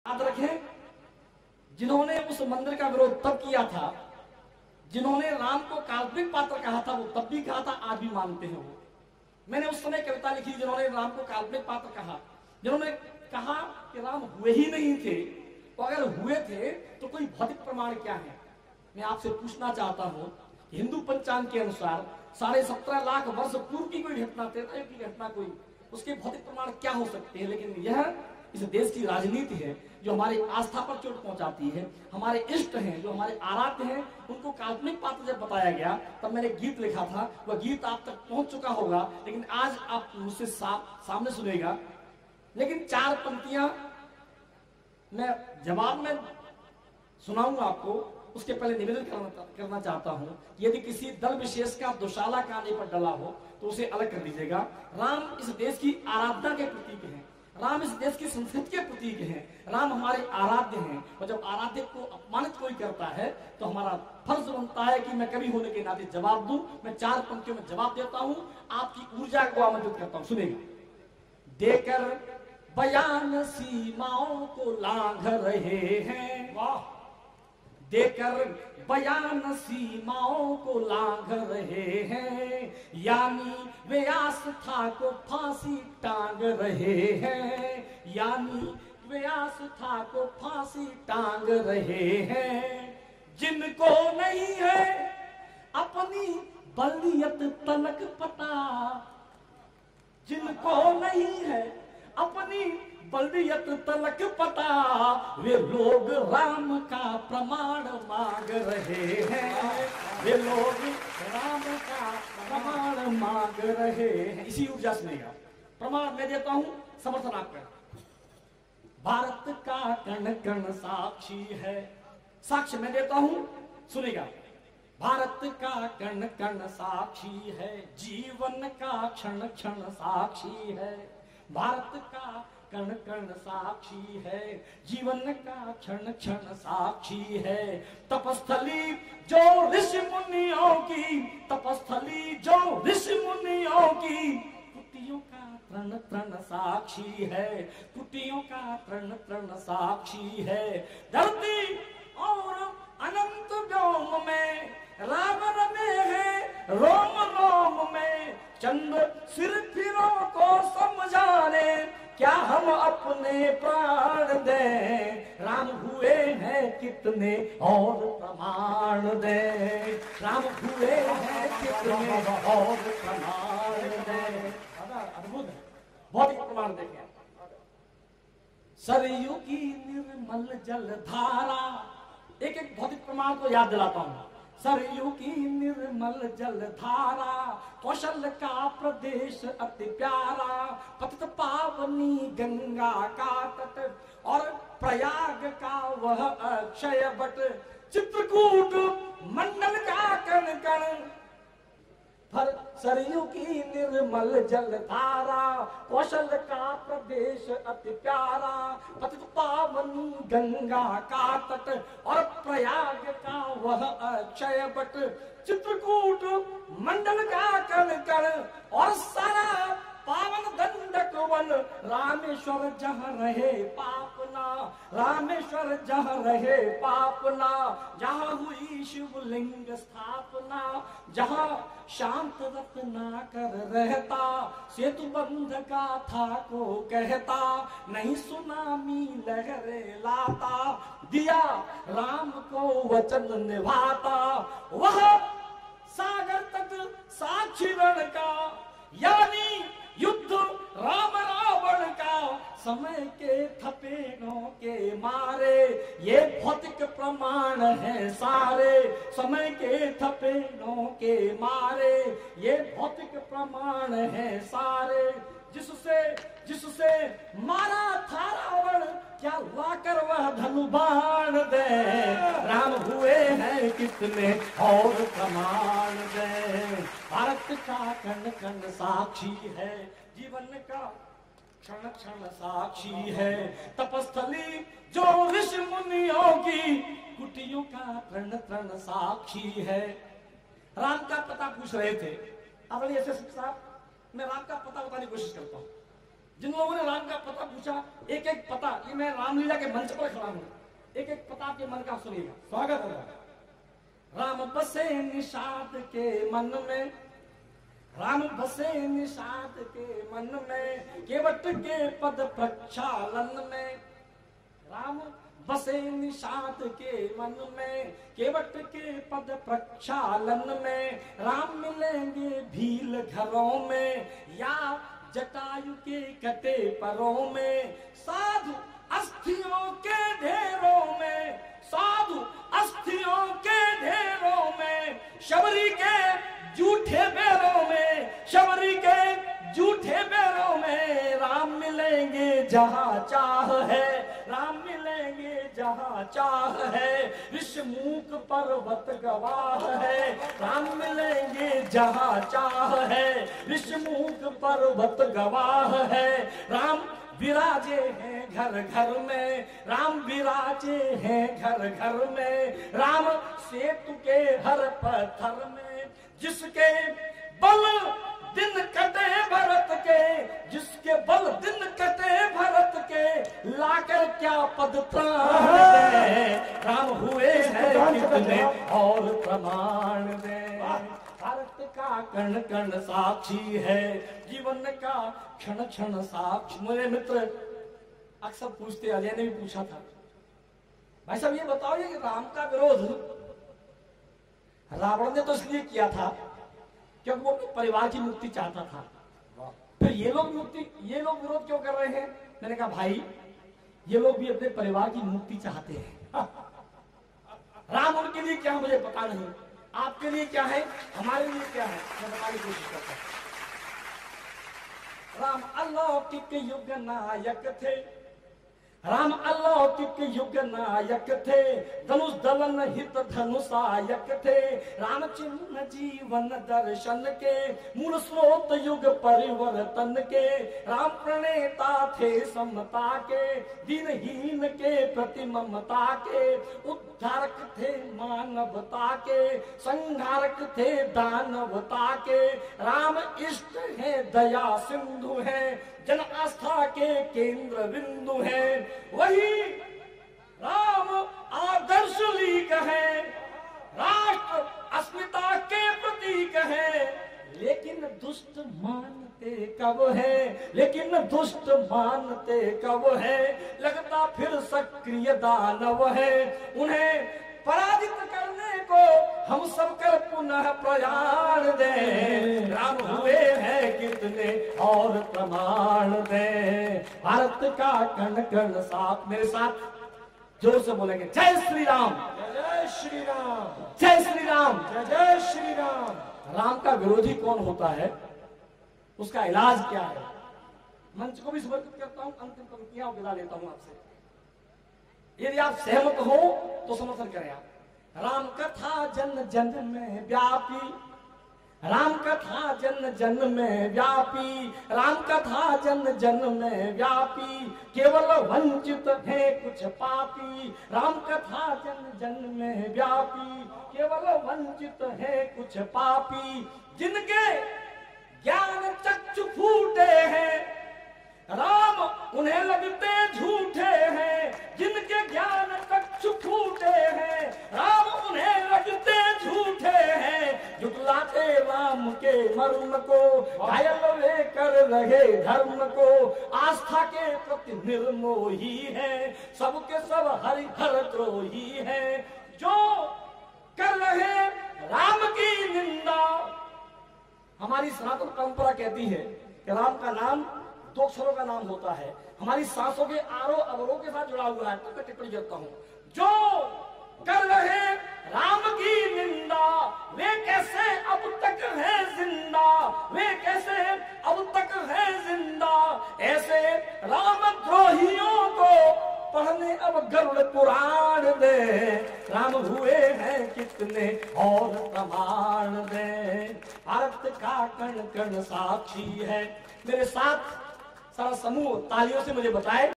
याद रखें, जिन्होंने उस मंदिर का विरोध तब किया था, जिन्होंने राम को काल्पनिक पात्र कहा था, वो तब भी कहा था, आज भी मानते हैं वो। मैंने उस समय कविता लिखी, जिन्होंने राम को काल्पनिक पात्र कहा, जिन्होंने कहा कि राम हुए ही नहीं थे, तो अगर हुए थे तो कोई भौतिक प्रमाण क्या है। मैं आपसे पूछना चाहता हूं, हिंदू पंचांग के अनुसार 17.5 लाख वर्ष पूर्व की कोई घटना, त्रेता की घटना, कोई उसके भौतिक प्रमाण क्या हो सकते हैं। लेकिन यह इस देश की राजनीति है जो हमारी आस्था पर चोट पहुंचाती है। हमारे इष्ट हैं, जो हमारे आराध्य हैं, उनको काल्पनिक पात्र जब बताया गया तब मैंने गीत लिखा था। वह गीत आप तक पहुंच चुका होगा, लेकिन आज आप मुझसे सामने सुनेगा। लेकिन 4 पंक्तियां मैं जवाब में सुनाऊंगा आपको, उसके पहले निवेदन करना चाहता हूं, यदि किसी दल विशेष का दुशाला काने पर डला हो तो उसे अलग कर दीजिएगा। राम इस देश की आराधना के प्रतीक हैं, राम इस देश की संस्कृति के प्रतीक हैं, राम हमारे आराध्य हैं। और जब आराध्य को अपमानित कोई करता है तो हमारा फर्ज बनता है कि मैं कवि होने के नाते जवाब दूं। मैं 4 पंक्तियों में जवाब देता हूं, आपकी ऊर्जा को आमंत्रित करता हूं, सुनेगा। देकर बयान सीमाओं को लांघ रहे हैं, वाह, देकर बयान सीमाओं को लांघ रहे हैं, यानी वे आस्था को फांसी टांग रहे हैं, यानी वे आस्था को फांसी टांग रहे हैं। जिनको नहीं है अपनी बलियत तलक पता, जिनको नहीं है अपनी बलियत तलक पता, वे लोग राम का प्रमाण मांग रहे हैं, वे लोग राम का प्रमाण मांग रहे हैं। इसी ऊर्जा सुनेगा। प्रमाण मैं देता हूं, समर्थन आप कर। भारत का कण कण साक्षी है, साक्ष्य मैं देता हूं, सुनेगा। भारत का कण कण साक्षी है, जीवन का क्षण क्षण साक्षी है। भारत का कण कण साक्षी है, जीवन का क्षण क्षण साक्षी है। तपस्थली जो ऋषि मुनियों की, तपस्थली जो ऋषि मुनियों की, कुटियों का तृण तृण साक्षी है, कुटियों का तृण तृण साक्षी है। धरती और अनंत व्योम में राम रमे हैं, रोम रोम में चंद सिर फिरों को समझाने, क्या हम अपने प्राण दें। राम हुए हैं कितने और प्रमाण दें, राम हुए हैं कितने और प्रमाण दें। अद्भुत है, भौतिक प्रमाण देखें। सरयू की निर्मल जल धारा, एक एक भौतिक प्रमाण को याद दिलाता हूं। सरयू की निर्मल जल धारा, कौशल का प्रदेश अति प्यारा, पतित पावनी गंगा का तट, और प्रयाग का वह अक्षय बट, चित्रकूट मंडल का कण कण। पर सरयू की निर्मल जल धारा, कौशल का प्रदेश अति प्यारा, पतित पावनी गंगा का तट, और प्रयाग का वह अक्षय बट, चित्रकूट मंडल का कण कण, और सारा पावन दंडक वन। रामेश्वर जहाँ रहे पापना, रामेश्वर जहाँ रहे पापना, जहाँ हुई शिवलिंग स्थापना, जहाँ शांत रत्ना कर रहता, सेतु बंध का था को कहता, नहीं सुनामी लहरे लाता, दिया राम को वचन निभाता। वह सागर तट साक्षी रण का, यानी युद्ध राम रावण का, समय के थपेड़ों के मारे ये भौतिक प्रमाण है सारे, समय के थपेड़ों के मारे ये भौतिक प्रमाण है सारे। जिससे जिससे मारा था रावण, क्या लाकर वह धनुबाण दे, राम हुए हैं कितने और प्रमाण दे। भारत का कण कण साक्षी है, जीवन का क्षण क्षण साक्षी है। तपस्थली जो ऋषि मुनियों की, कुटियों का तृण तृण साक्षी है। राम का पता पूछ रहे थे, अब ऐसे साहब मैं राम का पता बताने की कोशिश करता हूं। जिन लोगों ने राम का पता पूछा, एक एक पता, ये मैं रामलीला के मंच पर खड़ा हूं, एक एक पता आपके मन का सुनिएगा। स्वागत है। राम बसे निषाद के मन में, राम बसे निषाद के मन में, केवट के पद प्रक्षालन में। राम बसे निषाद के मन में, केवट के पद प्रक्षालन में। राम मिलेंगे भील घरों में, या जटायु के कटे परों में। साधु अस्थियों के ढेरों में, साधु अस्थियों के ढेरों में। शबरी के जूठे बैरों में, शबरी के जूठे बैरों में। राम मिलेंगे जहां चाह है, राम मिलेंगे जहां चाह है। ऋषमुख पर्वत गवाह है, राम मिलेंगे जहां चाह है। ऋषमुख पर्वत गवाह है। राम विराजे हैं घर घर में, राम विराजे हैं घर घर में। राम सेतु के हर पत्थर में, जिसके बल दिन कटे भरत के, जिसके बल दिन कटे भरत के। लाकर क्या पद प्राण दे, राम हुए हैं कितने और प्रमाण दे। भारत का कण कण साक्षी है, जीवन का क्षण क्षण साक्षी। मेरे मित्र अक्सर पूछते, अजय ने भी पूछा था, भाई साहब ये बताओ कि राम का विरोध रावण ने तो इसलिए किया था क्योंकि वो अपने परिवार की मुक्ति चाहता था। फिर ये लोग विरोध क्यों कर रहे हैं? मैंने कहा भाई ये लोग भी अपने परिवार की मुक्ति चाहते हैं। राम उनके लिए क्या मुझे पता नहीं, आपके लिए क्या है, हमारे लिए क्या है, मैं बताने की कोशिश करता हूं। राम अलौकिक युग नायक थे, राम अलौकिक युग नायक थे। धनुष दलन हित धनुषायक थे। राम चिन्ह जीवन दर्शन के, मूल स्रोत युग परिवर्तन के। राम प्रणेता थे समता के, दीनहीन के प्रति ममता के। उद्धारक थे मानवता के, संहारक थे दानवता के। राम इष्ट है दया सिंधु है, जन आस्था के केंद्र बिंदु है। वही राम आदर्श लीक है, राष्ट्र अस्मिता के प्रतीक है। लेकिन दुष्ट मानते कब है, लेकिन दुष्ट मानते कब है। लगता फिर सक्रिय दानव है, उन्हें पराजित करने को हम सब कर पुनः प्रयाण दें। राम हुए हैं कितने और प्रमाण दें। भारत का कण कण साथ, मेरे साथ जोर से बोलेंगे, जय श्री राम, जय श्री राम, जय श्री राम, जय श्री राम। राम का विरोधी कौन होता है, उसका इलाज क्या है? मंच को भी समर्पित करता हूं, अंतिम पंक्तियां विदा लेता हूं आपसे। यदि आप सहमत हो तो समर्थन करें आप। राम कथा जन जन में व्यापी, राम कथा जन जन में व्यापी। राम कथा जन जन में व्यापी, केवल वंचित है कुछ पापी। राम कथा जन जन में व्यापी, केवल वंचित है कुछ पापी। जिनके ज्ञान चक्षु फूटे हैं, राम उन्हें लगते झूठे हैं। जिनके ज्ञान चक्षु फूटे हैं, राम उन्हें लगते झूठे हैं। जुटलाते राम के मर्म को, घायल वे कर रहे धर्म को। आस्था के प्रति निर्मोही है, सबके सब हरिहर द्रोही है। जो कर रहे राम की निंदा, हमारी सनातन परंपरा कहती है कि राम का नाम दो अक्षरों का नाम होता है, हमारी सांसों के आरोह अवरोह के साथ जुड़ा हुआ है। तो मैं टिप्पणी करता हूं, जो कर रहे राम की निंदा, वे कैसे अब तक है जिंदा, वे कैसे अब तक है जिंदा। ऐसे राम द्रोहियों को पढ़ने अब गरुड़ पुराण दे। राम हुए हैं कितने और प्रमाण दे। भारत का कण कण साक्षी है। मेरे साथ सारा समूह तालियों से मुझे बताए।